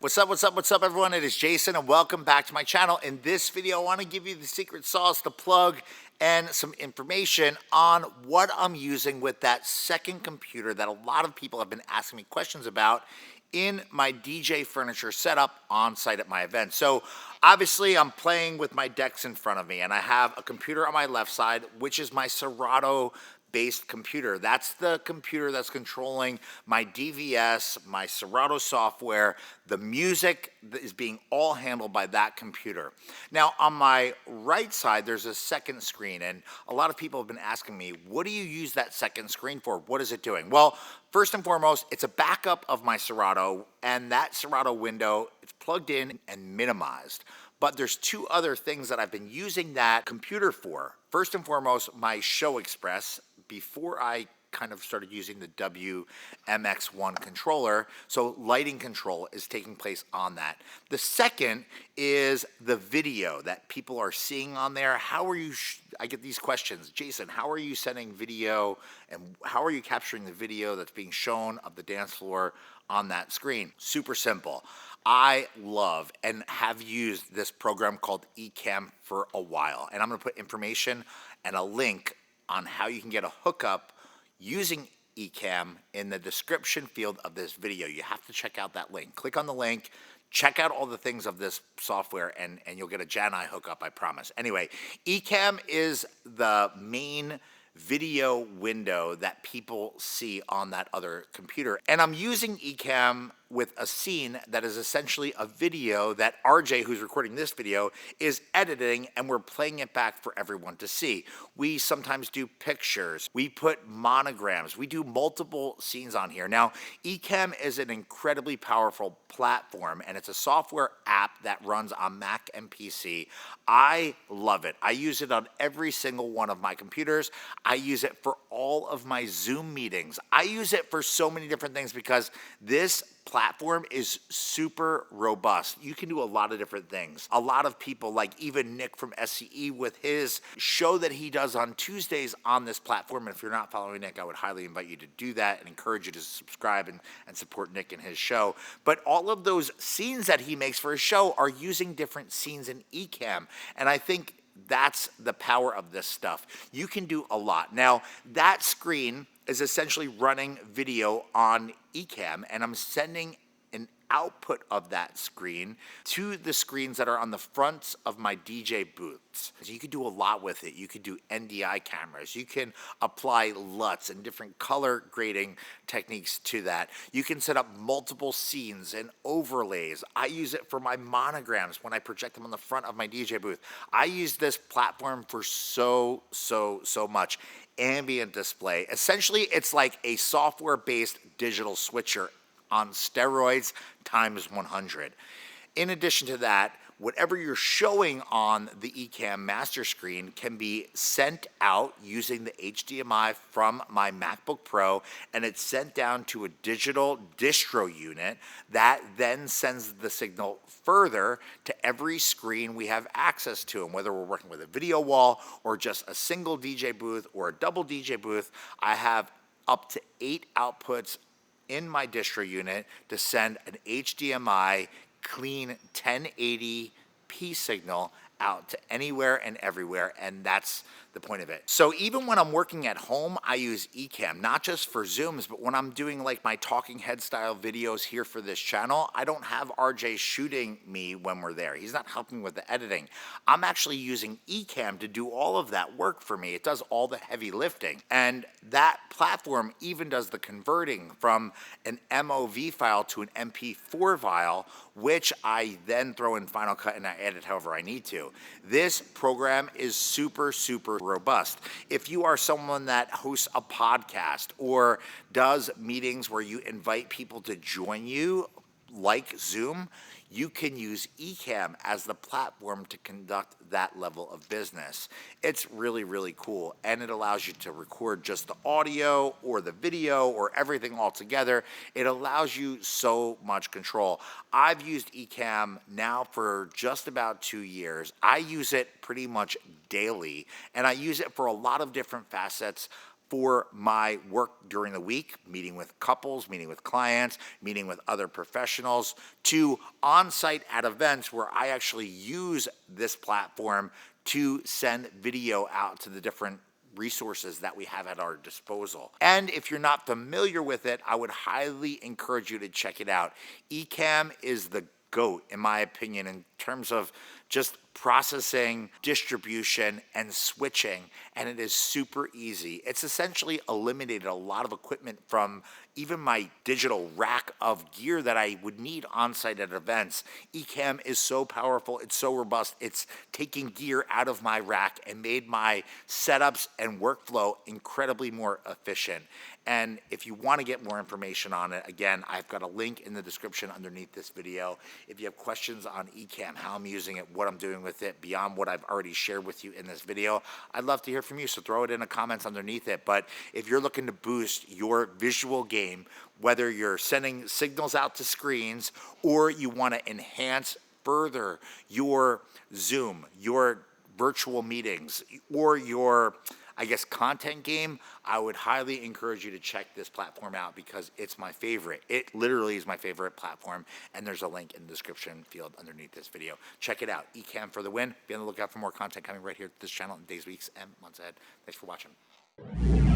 What's up, everyone? It is Jason, and welcome back to my channel. In this video, I want to give you the secret sauce, the plug, and some information on what I'm using with that second computer that a lot of people have been asking me questions about in my DJ furniture setup on site at my event. So obviously I'm playing with my decks in front of me, and I have a computer on my left side, which is my Serato based computer. That's the computer that's controlling my DVS, my Serato software. The music is being all handled by that computer. Now, on my right side, there's a second screen, and a lot of people have been asking me, what do you use that second screen for? What is it doing? Well, first and foremost, it's a backup of my Serato, and that Serato window, it's plugged in and minimized. But there's two other things that I've been using that computer for. First and foremost, my Show Express, before I kind of started using the WMX1 controller, so lighting control is taking place on that. The second is the video that people are seeing on there. How are you, I get these questions, Jason, how are you sending video and how are you capturing the video that's being shown of the dance floor on that screen? Super simple. I love and have used this program called Ecamm for a while, and I'm going to put information and a link on how you can get a hookup using Ecamm in the description field of this video. You have to check out that link. Click on the link, check out all the things of this software, and you'll get a Jani hookup, I promise. Anyway, Ecamm is the main video window that people see on that other computer. And I'm using Ecamm with a scene that is essentially a video that RJ, who's recording this video, is editing, and we're playing it back for everyone to see. We sometimes do pictures, we put monograms, we do multiple scenes on here. Now, Ecamm is an incredibly powerful platform, and it's a software app that runs on Mac and PC. I love it. I use it on every single one of my computers. I use it for all of my Zoom meetings. I use it for so many different things because this platform is super robust. You can do a lot of different things. A lot of people, like even Nick from SCE with his show that he does on Tuesdays on this platform, and if you're not following Nick, I would highly invite you to do that and encourage you to subscribe and support Nick and his show. But all of those scenes that he makes for his show are using different scenes in Ecamm, and I think that's the power of this stuff. You can do a lot. Now, that screen is essentially running video on Ecamm, and I'm sending an output of that screen to the screens that are on the fronts of my DJ booths. So you could do a lot with it. You could do NDI cameras. You can apply LUTs and different color grading techniques to that. You can set up multiple scenes and overlays. I use it for my monograms when I project them on the front of my DJ booth. I use this platform for so much. Ambient display. Essentially, it's like a software-based digital switcher on steroids times 100. In addition to that, whatever you're showing on the Ecamm master screen can be sent out using the HDMI from my MacBook Pro, and it's sent down to a digital distro unit that then sends the signal further to every screen we have access to. And whether we're working with a video wall or just a single DJ booth or a double DJ booth, I have up to 8 outputs in my distro unit to send an HDMI clean 1080p signal out to anywhere and everywhere, and that's the point of it. So even when I'm working at home, I use Ecamm, not just for Zooms, but when I'm doing like my talking head style videos here for this channel, I don't have RJ shooting me when we're there. He's not helping with the editing. I'm actually using Ecamm to do all of that work for me. It does all the heavy lifting, and that platform even does the converting from an MOV file to an MP4 file, which I then throw in Final Cut and I edit however I need to. This program is super robust. If you are someone that hosts a podcast or does meetings where you invite people to join you, like Zoom, you can use Ecamm as the platform to conduct that level of business. It's really cool, and it allows you to record just the audio or the video or everything all together. It allows you so much control. I've used Ecamm now for just about 2 years. I use it pretty much daily, and I use it for a lot of different facets for my work during the week, meeting with couples, meeting with clients, meeting with other professionals, to on-site at events where I actually use this platform to send video out to the different resources that we have at our disposal. And if you're not familiar with it, I would highly encourage you to check it out. Ecamm is the GOAT, in my opinion, in terms of just processing, distribution, and switching, and it is super easy. It's essentially eliminated a lot of equipment from even my digital rack of gear that I would need on-site at events. Ecamm is so powerful, it's so robust, it's taking gear out of my rack and made my setups and workflow incredibly more efficient. And if you want to get more information on it, again, I've got a link in the description underneath this video. If you have questions on Ecamm, how I'm using it, what I'm doing with it, beyond what I've already shared with you in this video, I'd love to hear from you, so throw it in the comments underneath it. But if you're looking to boost your visual game, whether you're sending signals out to screens or you want to enhance further your Zoom, your virtual meetings, or your, I guess, content game, I would highly encourage you to check this platform out because it's my favorite. It literally is my favorite platform, and there's a link in the description field underneath this video. Check it out. Ecamm for the win. Be on the lookout for more content coming right here to this channel in days, weeks, and months ahead. Thanks for watching.